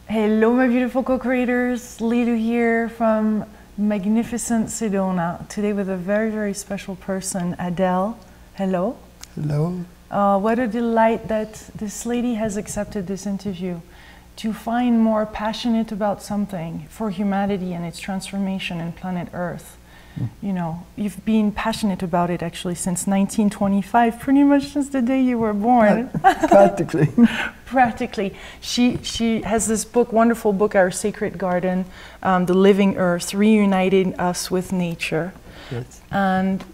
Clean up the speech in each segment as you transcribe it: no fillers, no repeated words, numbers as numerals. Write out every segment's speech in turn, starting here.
Hello, my beautiful co-creators. Lilou here from magnificent Sedona. Today with a very, very special person, Adele. Hello. Hello. What a delight that this lady has accepted this interview. To find more passionate about something for humanity and its transformation in planet Earth. You know, you've been passionate about it actually since 1925, pretty much since the day you were born. Practically. Practically. She has this book, wonderful book, Our Sacred Garden, The Living Earth, reuniting us with nature. Yes. And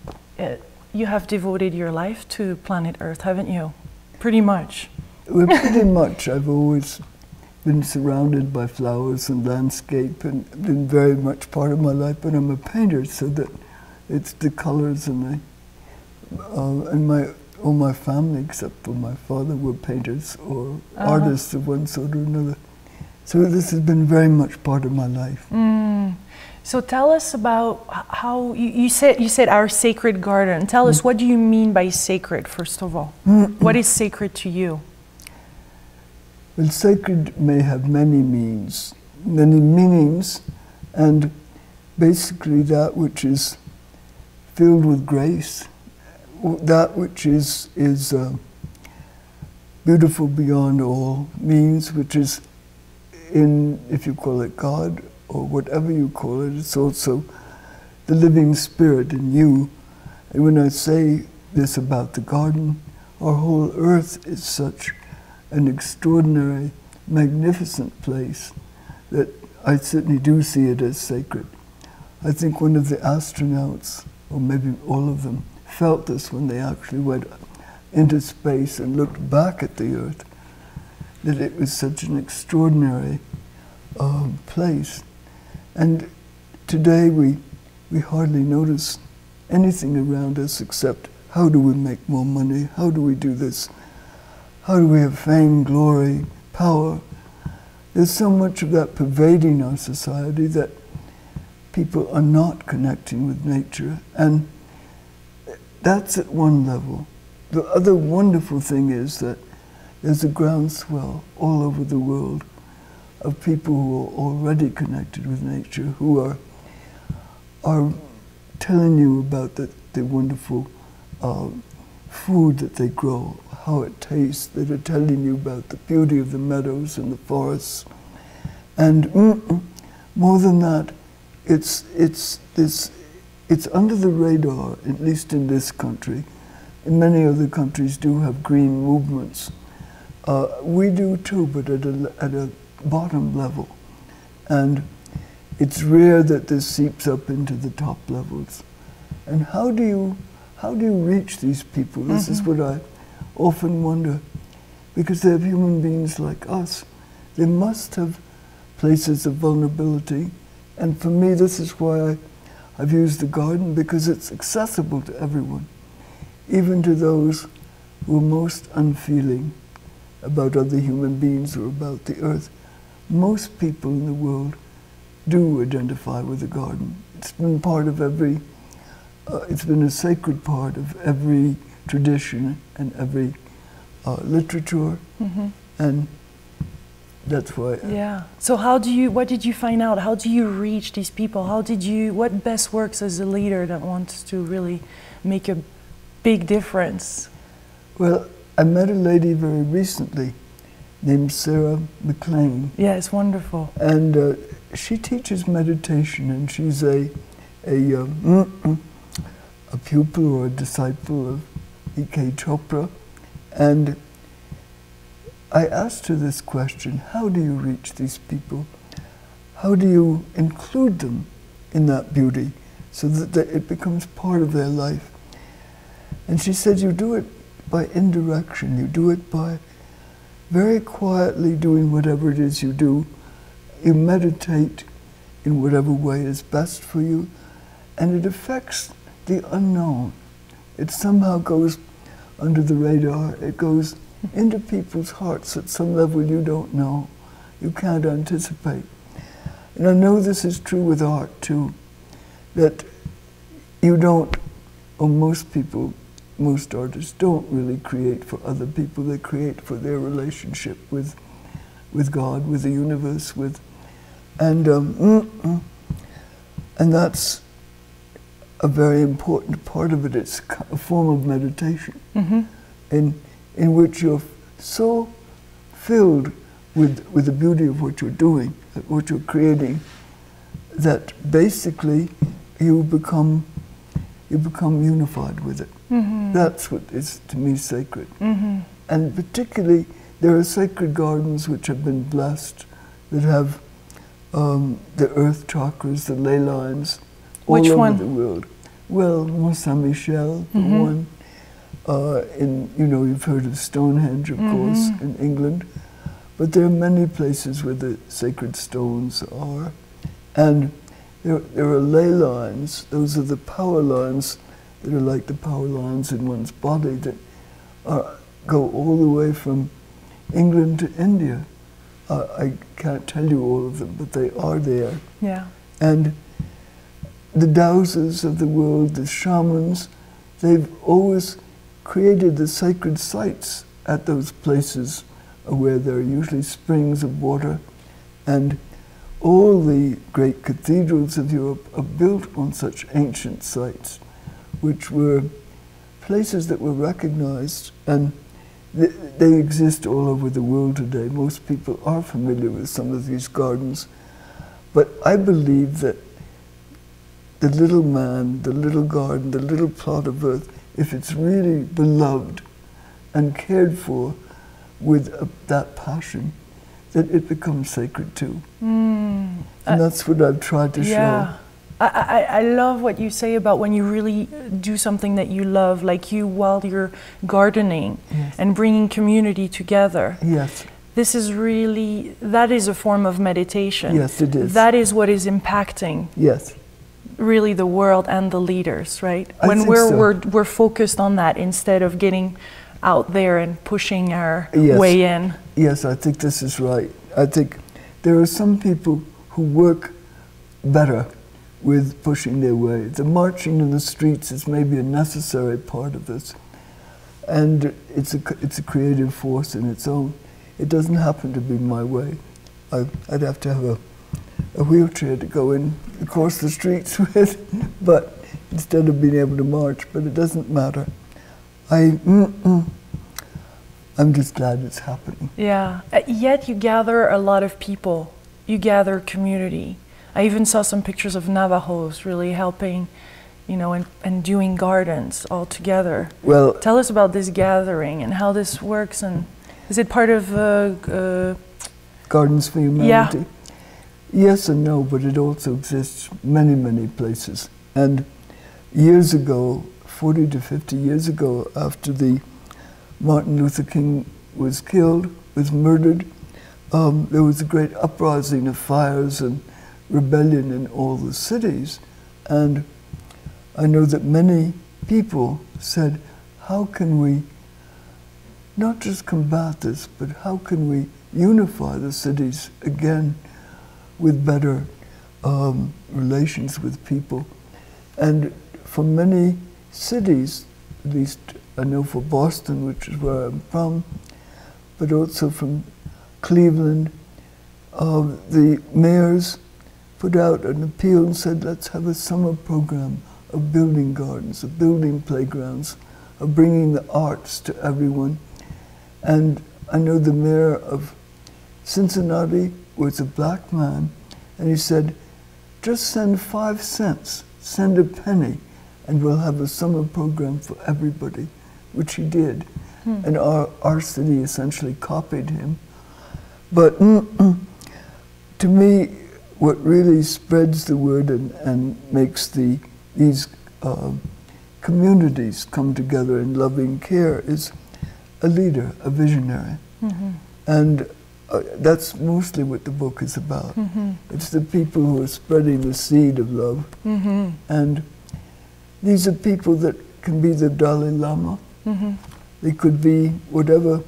you have devoted your life to planet Earth, haven't you? Pretty much. Well, pretty much. I've always been surrounded by flowers and landscape and been very much part of my life, but I'm a painter, so that it's the colors and all my family except for my father were painters or artists of one sort or another. So this has been very much part of my life. So tell us about how you said Our Sacred Garden. Tell us, what do you mean by sacred, first of all? What is sacred to you? Well, sacred may have many meanings, and basically that which is filled with grace, that which is beautiful beyond all means, which is if you call it God or whatever you call it, it's also the living spirit in you. And when I say this about the garden, our whole earth is such an extraordinary, magnificent place that I certainly do see it as sacred. I think one of the astronauts, or maybe all of them, felt this when they actually went into space and looked back at the Earth, that it was such an extraordinary place. And today we hardly notice anything around us except how do we make more money, how do we do this, how do we have fame, glory, power. There's so much of that pervading our society that people are not connecting with nature, and that's at one level. The other wonderful thing is that there's a groundswell all over the world of people who are already connected with nature, who are telling you about the wonderful food that they grow, how it tastes, that are telling you about the beauty of the meadows and the forests. And more than that, it's under the radar, at least in this country. And many other countries do have green movements. We do too, but at a bottom level. And it's rare that this seeps up into the top levels. And how do you reach these people? This is what I often wonder, because they're human beings like us. They must have places of vulnerability, and for me this is why I've used the garden, because it's accessible to everyone, even to those who are most unfeeling about other human beings or about the earth. Most people in the world do identify with the garden. It's been part of every it's been a sacred part of every tradition and every literature, and that's why. Yeah. So what did you find out? How do you reach these people? What best works as a leader that wants to really make a big difference? Well, I met a lady very recently named Sarah McLean. Yeah, it's wonderful. And she teaches meditation, and she's a pupil or a disciple of E.K. Chopra. And I asked her this question: how do you reach these people? How do you include them in that beauty so that it becomes part of their life? And she said, you do it by indirection. You do it by very quietly doing whatever it is you do. You meditate in whatever way is best for you, and it affects the unknown. It somehow goes under the radar. It goes into people's hearts at some level you don't know, you can't anticipate. And I know this is true with art too, that you don't, or most people, most artists don't really create for other people. They create for their relationship with with God, with the universe, with, and that's a very important part of it. It's a form of meditation, in which you're so filled with the beauty of what you're doing, what you're creating, that basically you become unified with it. That's what is, to me, sacred. And particularly, there are sacred gardens which have been blessed, that have the earth chakras, the ley lines, all Which over one? the world. Well, Mont Saint-Michel, the one. You've heard of Stonehenge, of course, in England. But there are many places where the sacred stones are. And there are ley lines. Those are the power lines that are like the power lines in one's body that go all the way from England to India. I can't tell you all of them, but they are there. Yeah. And the dowsers of the world, the shamans, they've always created the sacred sites at those places where there are usually springs of water. And all the great cathedrals of Europe are built on such ancient sites, which were places that were recognized, and they exist all over the world today. Most people are familiar with some of these gardens. But I believe that the little man, the little garden, the little plot of earth, if it's really beloved and cared for with that passion, that it becomes sacred too. And that's what I've tried to show. I love what you say about when you really do something that you love, like you while you're gardening and bringing community together. Yes. This is really, that is a form of meditation. Yes, it is. That is what is impacting really the world and the leaders, right? When we're focused on that instead of getting out there and pushing our way in. Yes, I think this is right. I think there are some people who work better with pushing their way. The marching in the streets is maybe a necessary part of this. And it's a creative force in its own. It doesn't happen to be my way. I'd have to have a wheelchair to go in across the streets with, but instead of being able to march, but it doesn't matter. I'm just glad it's happening. Yeah, yet you gather a lot of people. You gather community. I even saw some pictures of Navajos really helping, you know, and doing gardens all together. Well, tell us about this gathering and how this works, and is it part of Gardens for Humanity? Yes and no, but it also exists many, many places. And years ago, 40 to 50 years ago, after the Martin Luther King was killed, was murdered, there was a great uprising of fires and rebellion in all the cities. And I know that many people said, how can we not just combat this, but how can we unify the cities again with better relations with people? And for many cities, at least I know for Boston, which is where I'm from, but also from Cleveland, the mayors put out an appeal and said, let's have a summer program of building gardens, of building playgrounds, of bringing the arts to everyone. And I know the mayor of Cincinnati was a black man, and he said, just send 5 cents, send a penny, and we'll have a summer program for everybody, which he did. And our city essentially copied him. But to me, what really spreads the word and makes these communities come together in loving care is a leader, a visionary. And that's mostly what the book is about. It's the people who are spreading the seed of love. And these are people that can be the Dalai Lama. They could be whatever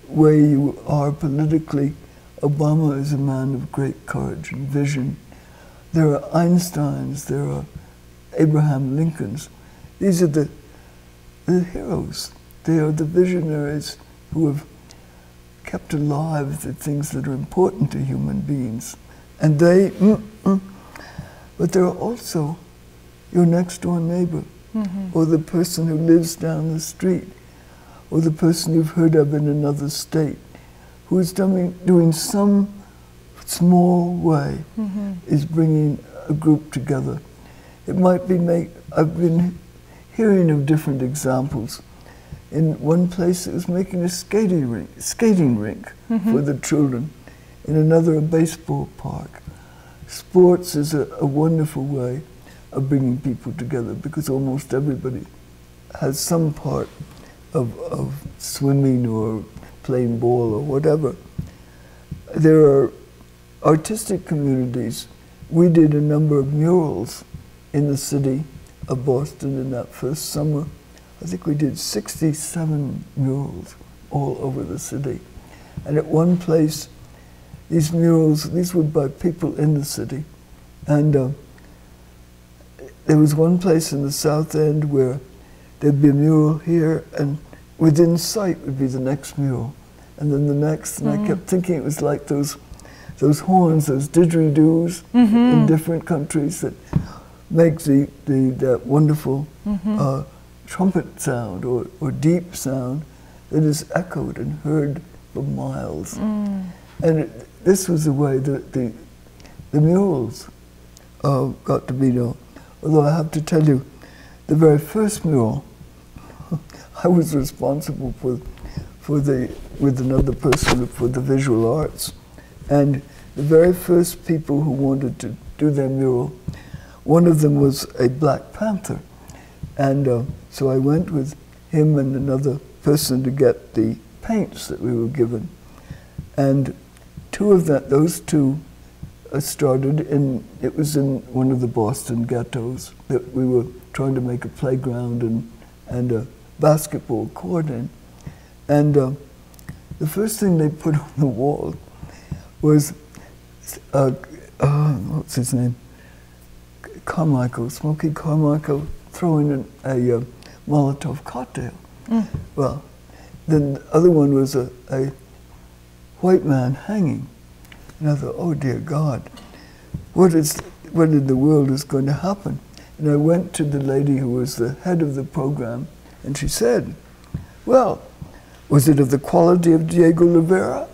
way you are politically. Obama is a man of great courage and vision. There are Einsteins, there are Abraham Lincolns. These are the heroes. They are the visionaries who have kept alive the things that are important to human beings. And they, but they're also your next door neighbor, or the person who lives down the street, or the person you've heard of in another state, who is doing some small way, is bringing a group together. It might be I've been hearing of different examples. In one place it was making a skating rink for the children. In another, a baseball park. Sports is a wonderful way of bringing people together, because almost everybody has some part of swimming or playing ball or whatever. There are artistic communities. We did a number of murals in the city of Boston in that first summer. I think we did 67 murals all over the city. And at one place, these murals, these were by people in the city. And there was one place in the South End where there'd be a mural here, and within sight would be the next mural. And then the next, and I kept thinking it was like those horns, those didgeridoos in different countries that make that wonderful trumpet sound or deep sound that is echoed and heard for miles. And this was the way that the murals got to be known. Although I have to tell you, the very first mural, I was responsible with another person for the visual arts. And the very first people who wanted to do their mural, one of them was a Black Panther. And so I went with him and another person to get the paints that we were given. And those two started it was in one of the Boston ghettos that we were trying to make a playground and a basketball court in. And the first thing they put on the wall was, what's his name? Smokey Carmichael throwing a Molotov cocktail. Well, then the other one was a white man hanging. And I thought, oh dear God, what in the world is going to happen? And I went to the lady who was the head of the program, and she said, well, was it of the quality of Diego Rivera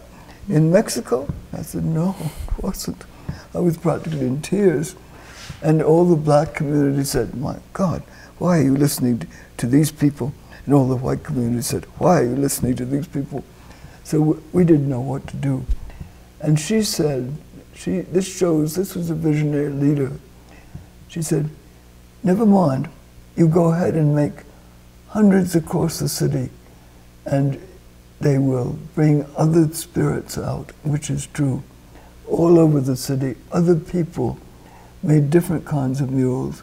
in Mexico? I said, no, it wasn't. I was practically in tears. And all the black community said, my God, why are you listening to these people? And all the white community said, why are you listening to these people? So we didn't know what to do. And she said, this was a visionary leader. She said, never mind, you go ahead and make hundreds across the city, and they will bring other spirits out, which is true. All over the city, other people made different kinds of murals.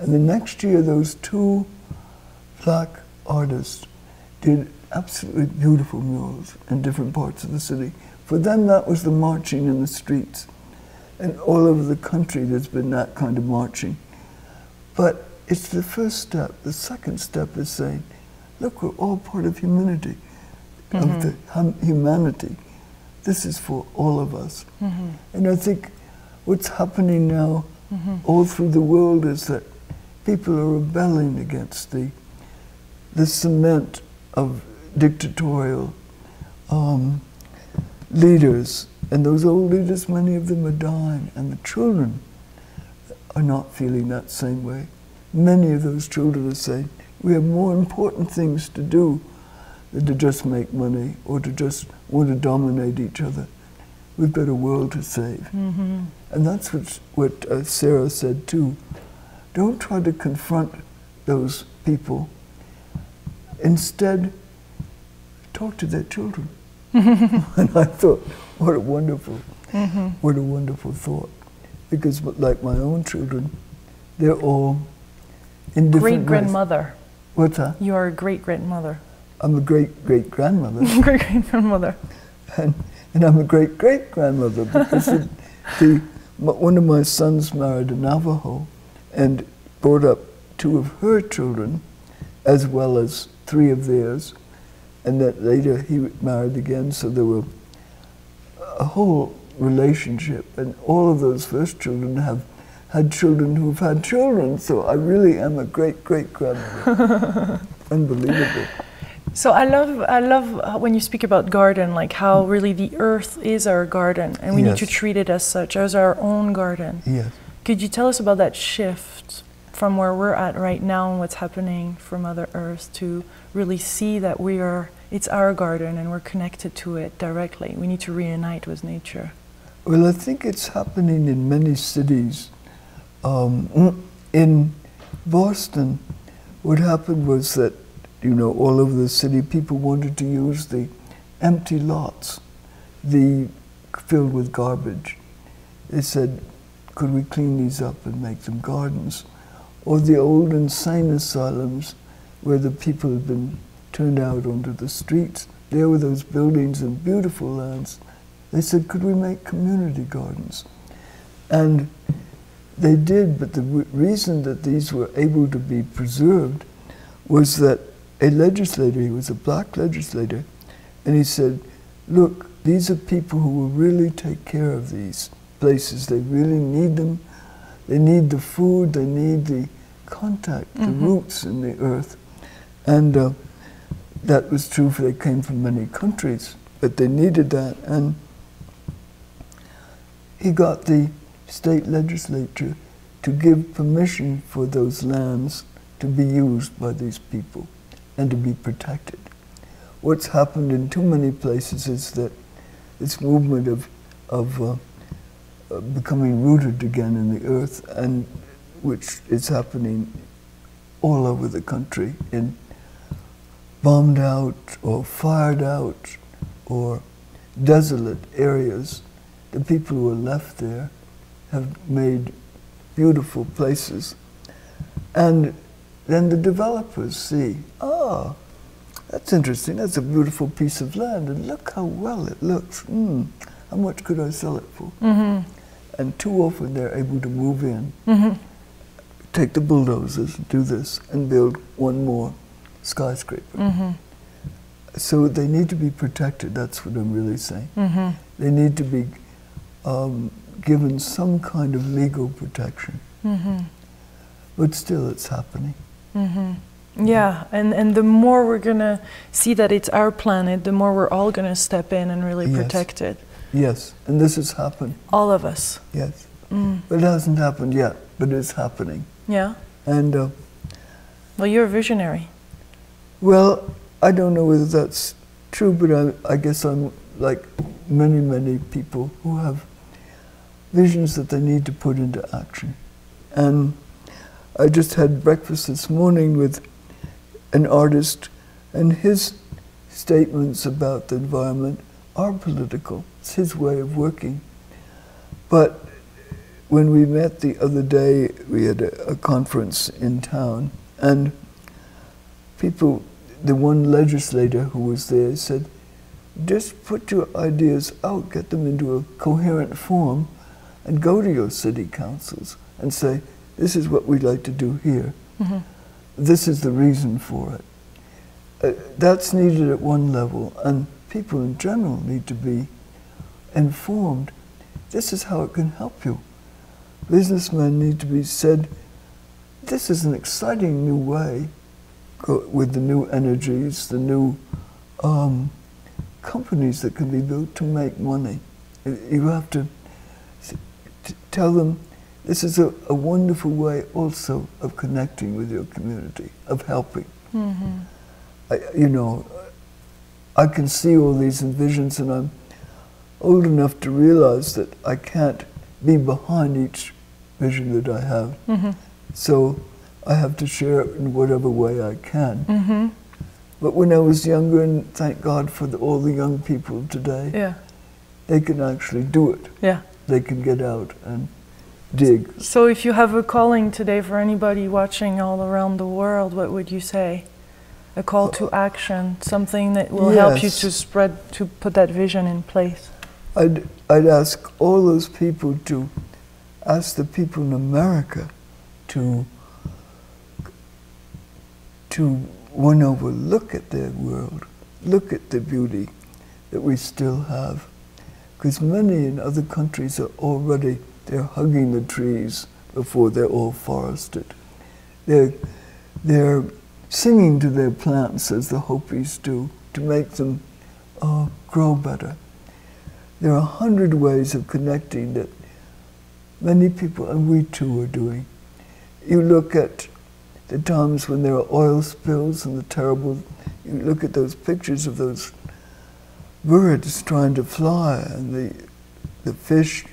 And the next year, those two black artists did absolutely beautiful murals in different parts of the city. For them, that was the marching in the streets. And all over the country, there's been that kind of marching. But it's the first step. The second step is saying, look, we're all part of humanity, of the humanity. This is for all of us. And I think what's happening now all through the world is that people are rebelling against the cement of dictatorial leaders. And those old leaders, many of them are dying, and the children are not feeling that same way. Many of those children are saying, we have more important things to do than to just make money or to just want to dominate each other. We've got a world to save. And that's what Sarah said too. Don't try to confront those people. Instead, talk to their children. And I thought, what a wonderful thought. Because like my own children, they're all in different Great-grandmother. ways. What's that? You're a great-grandmother. I'm a great-great-grandmother. Great-great-grandmother. And I'm a great-great-grandmother because one of my sons married a Navajo and brought up two of her children as well as three of theirs. and that later he married again, so there were a whole relationship, and all of those first children have had children who've had children, so I really am a great-great-grandmother. Unbelievable. So I love when you speak about garden, like how really the earth is our garden, and we need to treat it as such, as our own garden. Yes. Could you tell us about that shift from where we're at right now and what's happening for Mother Earth to really see that it's our garden and we're connected to it directly? We need to reunite with nature. Well, I think it's happening in many cities. In Boston, what happened was that, all over the city, people wanted to use the empty lots, filled with garbage. They said, could we clean these up and make them gardens? Or the old insane asylums where the people had been turned out onto the streets. There were those buildings and beautiful lands. They said, could we make community gardens? And they did, but the reason that these were able to be preserved was that a legislator, he was a black legislator, and he said, look, these are people who will really take care of these places. They really need them. They need the food, they need the contact, the roots in the earth. And that was true, for they came from many countries, but they needed that. And he got the state legislature to give permission for those lands to be used by these people and to be protected. What's happened in too many places is that this movement of becoming rooted again in the earth, and which is happening all over the country, in bombed out or fired out or desolate areas. The people who are left there have made beautiful places. And then the developers see, that's interesting, that's a beautiful piece of land, and look how well it looks. How much could I sell it for? And too often they're able to move in, take the bulldozers, do this, and build one more skyscraper. So they need to be protected, that's what I'm really saying. They need to be given some kind of legal protection. But still it's happening. Yeah, and the more we're going to see that it's our planet, the more we're all going to step in and really protect it. Yes, and this has happened. All of us. Yes. But it hasn't happened yet, but it's happening. Yeah. And well, you're a visionary. Well, I don't know whether that's true, but I guess I'm like many, many people who have visions that they need to put into action. And I just had breakfast this morning with an artist, and his statements about the environment are political. It's his way of working. But when we met the other day, we had a conference in town, and people, the one legislator who was there said, just put your ideas out, get them into a coherent form, and go to your city councils and say, this is what we'd like to do here. This is the reason for it. That's needed at one level, and people in general need to be informed. This is how it can help you. Businessmen need to be said, this is an exciting new way with the new energies, the new companies that can be built to make money. You have to tell them, this is a wonderful way also of connecting with your community, of helping. I can see all these visions, and I'm old enough to realize that I can't be behind each vision that I have. So I have to share it in whatever way I can. But when I was younger, and thank God for all the young people today, they can actually do it. They can get out and dig. So if you have a calling today for anybody watching all around the world, what would you say? A call to action, something that will help you to put that vision in place. I'd ask all those people to ask the people in America to win over, look at their world, look at the beauty that we still have. Because many in other countries are already, they're hugging the trees before they're all forested. They're singing to their plants as the Hopis do to make them grow better. There are 100 ways of connecting that many people, and we too, are doing. You look at the times when there are oil spills and the terrible, you look at those pictures of those birds trying to fly and the fish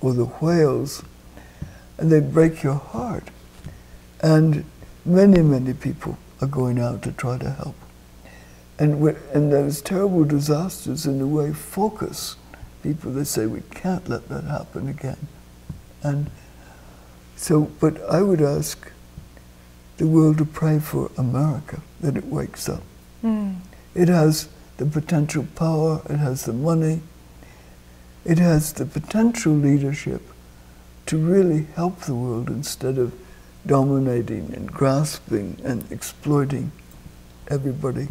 or the whales, and they break your heart. And many, many people are going out to try to help. And those terrible disasters, in a way, focus people. They say, we can't let that happen again. And so, but I would ask the world to pray for America, that it wakes up. It has the potential power, it has the money, it has the potential leadership to really help the world instead of dominating and grasping and exploiting everybody.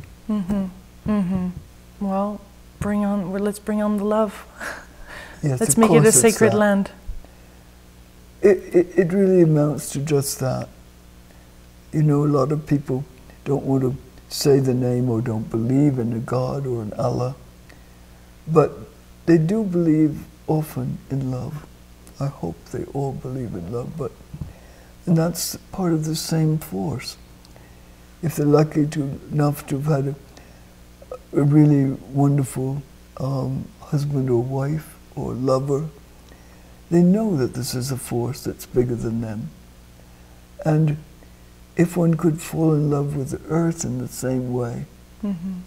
Well, let's bring on the love. Yes, let's make it a sacred that. land. It really amounts to just that. You know, a lot of people don't want to say the name or don't believe in a God or an Allah, but they do believe often in love. I hope they all believe in love, and that's part of the same force. If they're lucky enough to have had a really wonderful husband or wife or lover, they know that this is a force that's bigger than them. And if one could fall in love with the earth in the same way,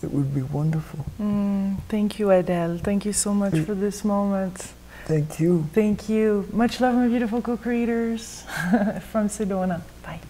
it would be wonderful. Thank you, Adele. Thank you so much for this moment. Thank you. Thank you. Much love, my beautiful co-creators from Sedona. Bye.